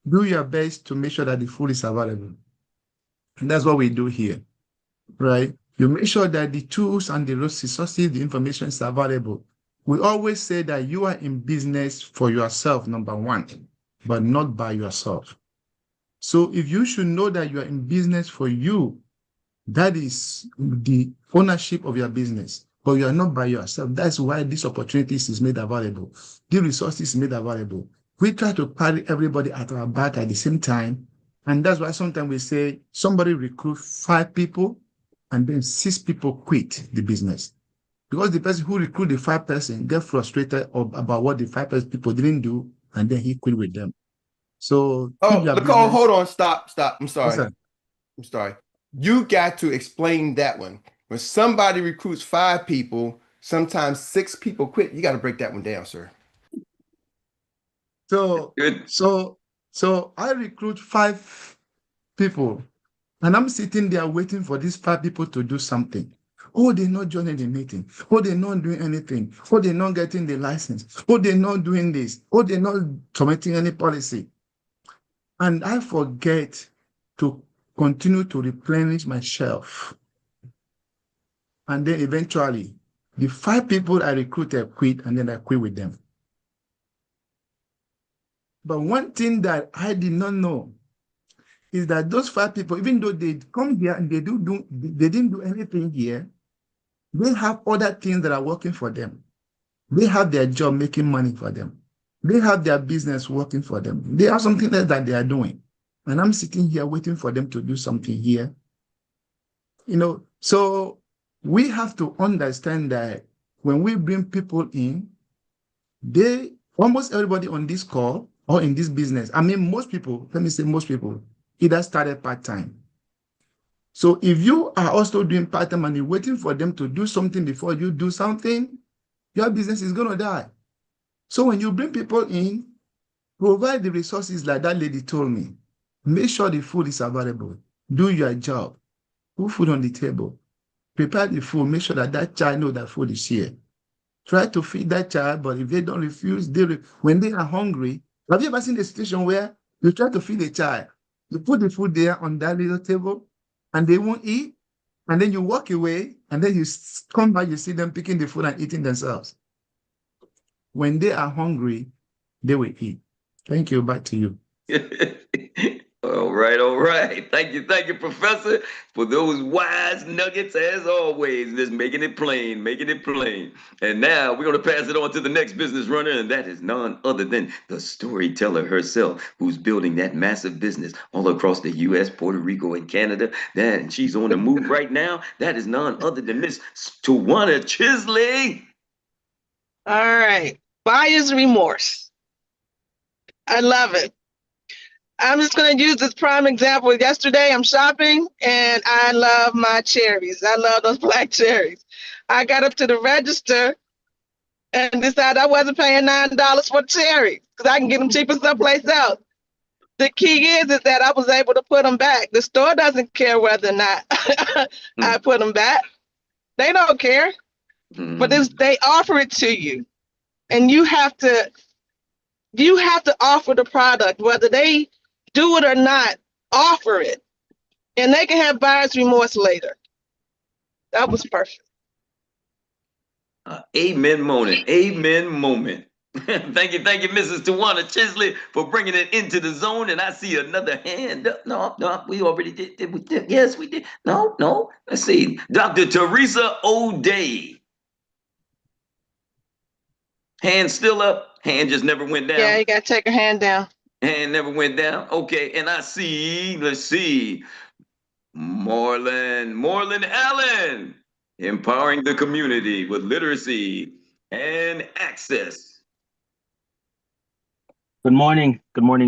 Do your best to make sure that the food is available. And that's what we do here, right? You make sure that the tools and the resources, the information is available. We always say that you are in business for yourself, number one, but not by yourself. So if you should know that you are in business for you, that is the ownership of your business, but you are not by yourself. That's why these opportunities is made available. The resources is made available. We try to carry everybody at our back at the same time. And that's why sometimes we say somebody recruit 5 people and then 6 people quit the business. Because the person who recruit the 5 person get frustrated about what the 5 people didn't do, and then he quit with them. So Nicole, hold on, stop. I'm sorry. Yes, I'm sorry. You got to explain that one. When somebody recruits 5 people, sometimes 6 people quit. You got to break that one down, sir. So I recruit 5 people, and I'm sitting there waiting for these 5 people to do something. Oh, they're not joining the meeting. Oh, they're not doing anything. Oh, they're not getting the license. Oh, they're not doing this. Oh, they're not submitting any policy. And I forget to continue to replenish my shelf. And then eventually, the 5 people I recruited quit, and then I quit with them. But one thing that I did not know is that those 5 people, even though they come here and they didn't do anything here, they have other things that are working for them. They have their job making money for them. They have their business working for them. They have something else that they are doing. And I'm sitting here waiting for them to do something here. So we have to understand that when we bring people in, almost everybody on this call or in this business, most people, either started part-time. So if you are also doing part-time and you're waiting for them to do something before you do something, your business is going to die. So when you bring people in, provide the resources like that lady told me. Make sure the food is available. Do your job. Put food on the table. Prepare the food. Make sure that child knows that food is here. Try to feed that child, but if they don't refuse, when they are hungry, have you ever seen a situation where you try to feed a child? You put the food there on that little table, and they won't eat, and then you walk away, and then you come back, you see them picking the food and eating themselves. When they are hungry, they will eat. Thank you. Back to you. All right, all right. Thank you, Professor, for those wise nuggets as always. Just making it plain, making it plain. And now we're going to pass it on to the next business runner, and that is none other than the storyteller herself, who's building that massive business all across the U.S., Puerto Rico, and Canada. And she's on the move right now. That is none other than Miss Tawana Chisley. All right. Buyer's remorse. I love it. I'm just going to use this prime example. Yesterday, I'm shopping and I love my cherries. I love those black cherries. I got up to the register and decided I wasn't paying $9 for cherries because I can get them cheaper someplace else. The key is that I was able to put them back. The store doesn't care whether or not I put them back. They don't care, but they offer it to you, and you have to offer the product, whether they do it or not. Offer it, and they can have buyer's remorse later. That was perfect. Amen moment. Amen moment. Thank you, Mrs. Tawana Chisley, for bringing it into the zone. And I see another hand up. No, we already did. Yes, we did. No. Let's see. Dr. Teresa O'Day. Hand still up. Hand just never went down. Yeah, you got to take her hand down. Hand never went down. Okay, and I see, let's see. Moreland Allen, empowering the community with literacy and access. Good morning,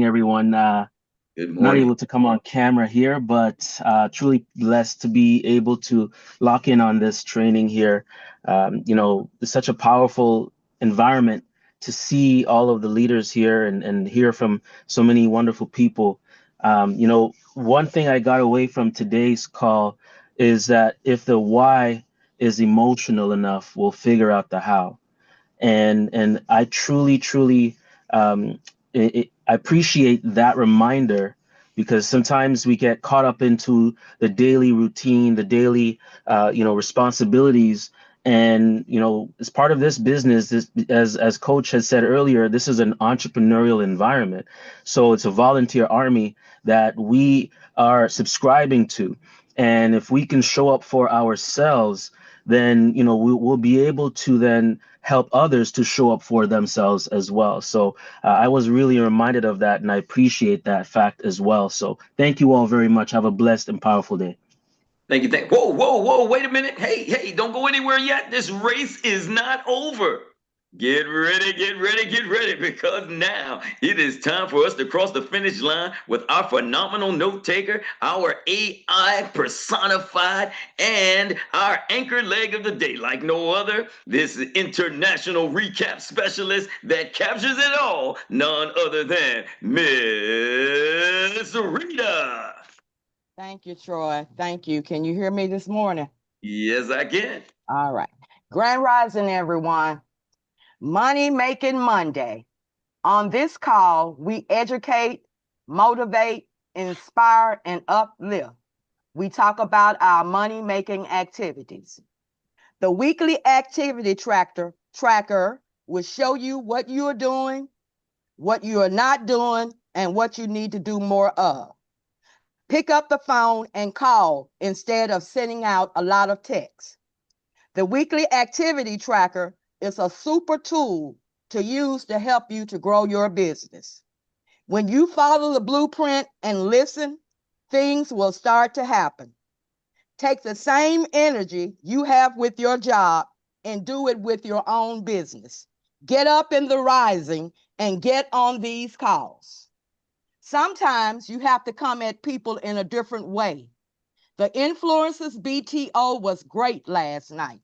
everyone. Good Not morning. able to come on camera here, but truly blessed to be able to lock in on this training here. It's such a powerful environment to see all of the leaders here and hear from so many wonderful people. One thing I got away from today's call is that if the why is emotional enough, we'll figure out the how. And I truly I appreciate that reminder, because sometimes we get caught up into the daily routine, the daily responsibilities. And as part of this business, as Coach has said earlier, this is an entrepreneurial environment. So it's a volunteer army that we are subscribing to. And if we can show up for ourselves, then we'll be able to then help others to show up for themselves as well. So I was really reminded of that, and I appreciate that fact as well. So thank you all very much. Have a blessed and powerful day. Thank you. Whoa, wait a minute. Hey, don't go anywhere yet. This race is not over. Get ready, because now it is time for us to cross the finish line with our phenomenal note taker, our AI personified, and our anchor leg of the day like no other. This international recap specialist that captures it all, none other than Miss Rita. Thank you, Troy. Thank you. Can you hear me this morning? Yes, I can. All right. Grand Rising, everyone. Money Making Monday. On this call, we educate, motivate, inspire, and uplift. We talk about our money-making activities. The weekly activity tracker will show you what you are doing, what you are not doing, and what you need to do more of. Pick up the phone and call instead of sending out a lot of texts. The weekly activity tracker is a super tool to use to help you to grow your business. When you follow the blueprint and listen, things will start to happen. Take the same energy you have with your job and do it with your own business. Get up in the rising and get on these calls. Sometimes you have to come at people in a different way. The Influencers BTO was great last night.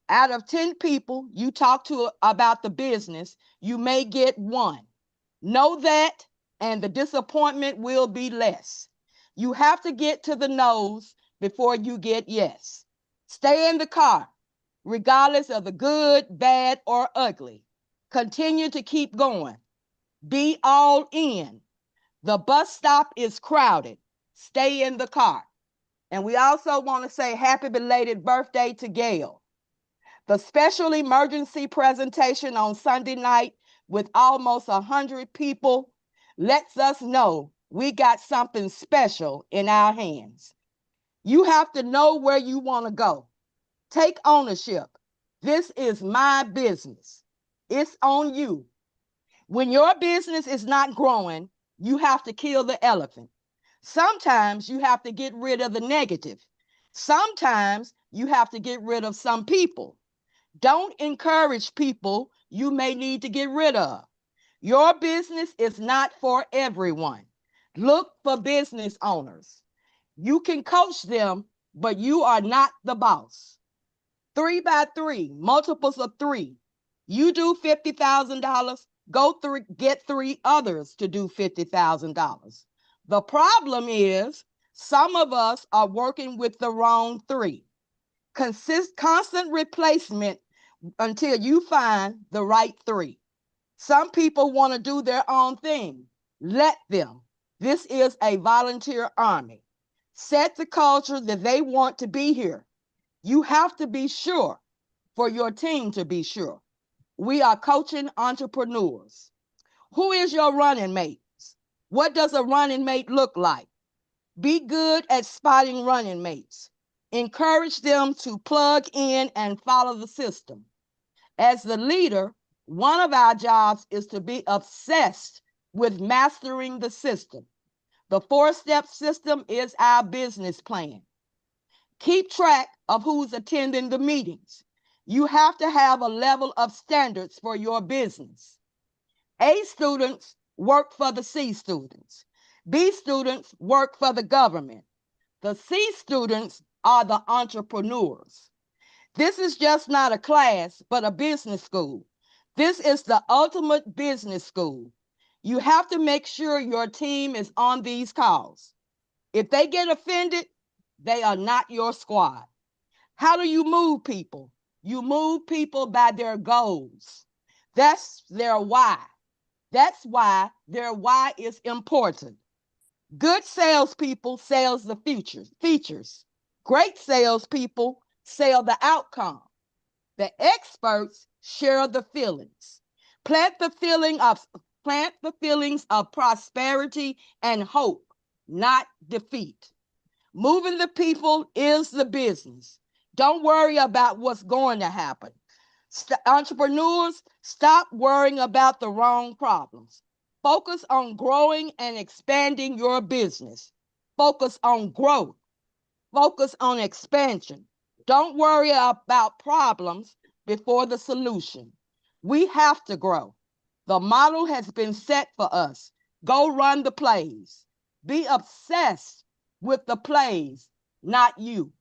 Out of 10 people you talk to about the business, you may get one. Know that, and the disappointment will be less. You have to get to the no's before you get yes. Stay in the car, regardless of the good, bad, or ugly. Continue to keep going. Be all in. The bus stop is crowded. Stay in the car. And we also want to say happy belated birthday to Gail. The special emergency presentation on Sunday night with almost 100 people lets us know we got something special in our hands. You have to know where you want to go. Take ownership. This is my business. It's on you. When your business is not growing, you have to kill the elephant. Sometimes you have to get rid of the negative. Sometimes you have to get rid of some people. Don't encourage people you may need to get rid of. Your business is not for everyone. Look for business owners. You can coach them, but you are not the boss. 3 by 3, multiples of 3. You do $50,000, get 3 others to do $50,000. The problem is some of us are working with the wrong 3. Constant replacement until you find the right 3. Some people want to do their own thing. Let them. This is a volunteer army. Set the culture that they want to be here. You have to be sure for your team to be sure. We are coaching entrepreneurs. Who is your running mate? What does a running mate look like? Be good at spotting running mates. Encourage them to plug in and follow the system. As the leader, one of our jobs is to be obsessed with mastering the system. The 4-step system is our business plan. Keep track of who's attending the meetings. You have to have a level of standards for your business. A students work for the C students. B students work for the government. The C students are the entrepreneurs. This is just not a class, but a business school. This is the ultimate business school. You have to make sure your team is on these calls. If they get offended, they are not your squad. How do you move people? You move people by their goals. That's their why. That's why their why is important. Good salespeople sell the features. Great salespeople sell the outcome. The experts share the feelings. Plant the feelings of prosperity and hope, not defeat. Moving the people is the business. Don't worry about what's going to happen. Entrepreneurs, stop worrying about the wrong problems. Focus on growing and expanding your business. Focus on growth. Focus on expansion. Don't worry about problems before the solution. We have to grow. The model has been set for us. Go run the plays. Be obsessed with the plays, not you.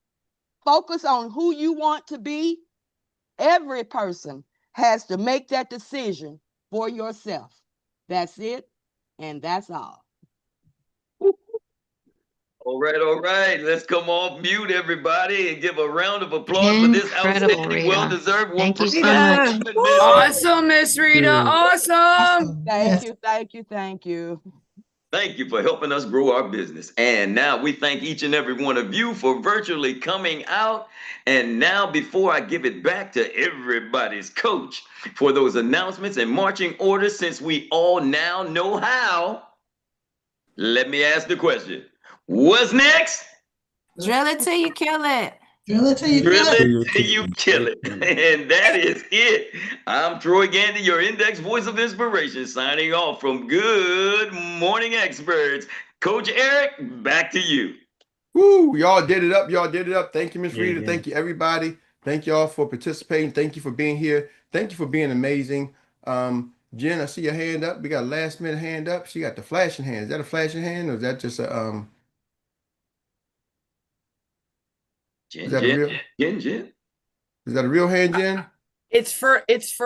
Focus on who you want to be. Every person has to make that decision for yourself. That's it, and that's all. All right. Let's come off mute, everybody, and give a round of applause for this outstanding, well-deserved one. Thank you so much. Awesome, Miss Rita. Awesome. Thank you. Thank you for helping us grow our business. And now we thank each and every one of you for virtually coming out. And now, before I give it back to everybody's coach for those announcements and marching orders, since we all now know how, let me ask the question. What's next? Drill it till you kill it. Drill it till you Drill kill it it. till you kill it. And that is it. I'm Troy Gandy, your index voice of inspiration, signing off from Good Morning Experts. Coach Eric, back to you. Woo, y'all did it up. Y'all did it up. Thank you, Miss Yeah, Rita. yeah. Thank you, everybody. Thank y'all for participating. Thank you for being here. Thank you for being amazing. Jen, I see your hand up. We got a last minute hand up. She got the flashing hand. Is that a flashing hand or is that just a is that a real Jen. Is that a real hand, Jen? It's for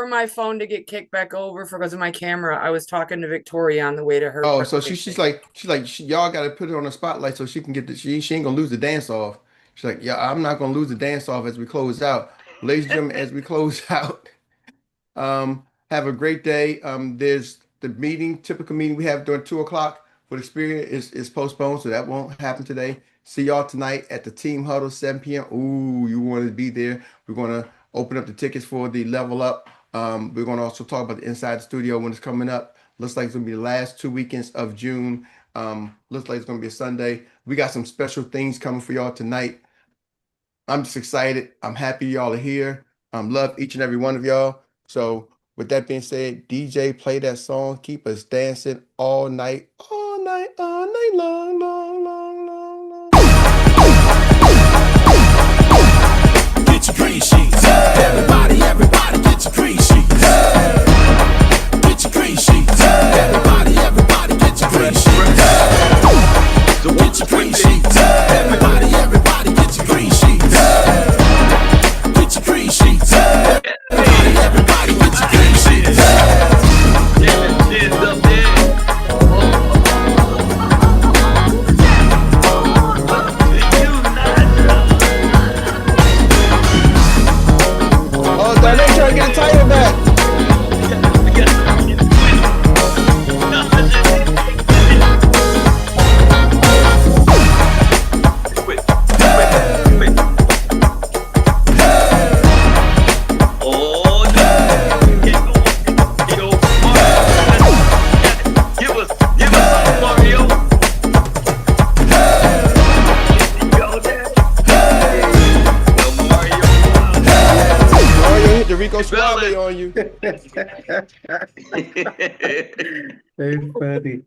my phone to get kicked back over because of my camera. I was talking to Victoria on the way to her. Oh, so she's like y'all got to put her on the spotlight so she can get she ain't gonna lose the dance off. She's like, yeah, I'm not gonna lose the dance off as we close out, ladies and gentlemen. As we close out, have a great day. There's the typical meeting we have during 2 o'clock for the experience is postponed, so that won't happen today. See y'all tonight at the team huddle 7 p.m. Ooh, you want to be there? We're gonna open up the tickets for the level up. We're gonna also talk about the inside studio when it's coming up. Looks like it's gonna be the last 2 weekends of June. Looks like it's gonna be a Sunday. We got some special things coming for y'all tonight. I'm just excited. I'm happy y'all are here. Love each and every one of y'all. So with that being said, DJ, play that song. Keep us dancing all night, all night, all night long, long, long, long, long. Get your green sheets. Everybody, everybody, get your green sheets. Get your green sheets. Everybody, everybody, get your green sheets. Get your green sheets. Everybody, everybody, get your green sheets. Get your green sheets. Everybody, everybody, get your green sheets. Oh, Darnay trying to get a title back. Mario hit the Rico Suave on you. Very funny.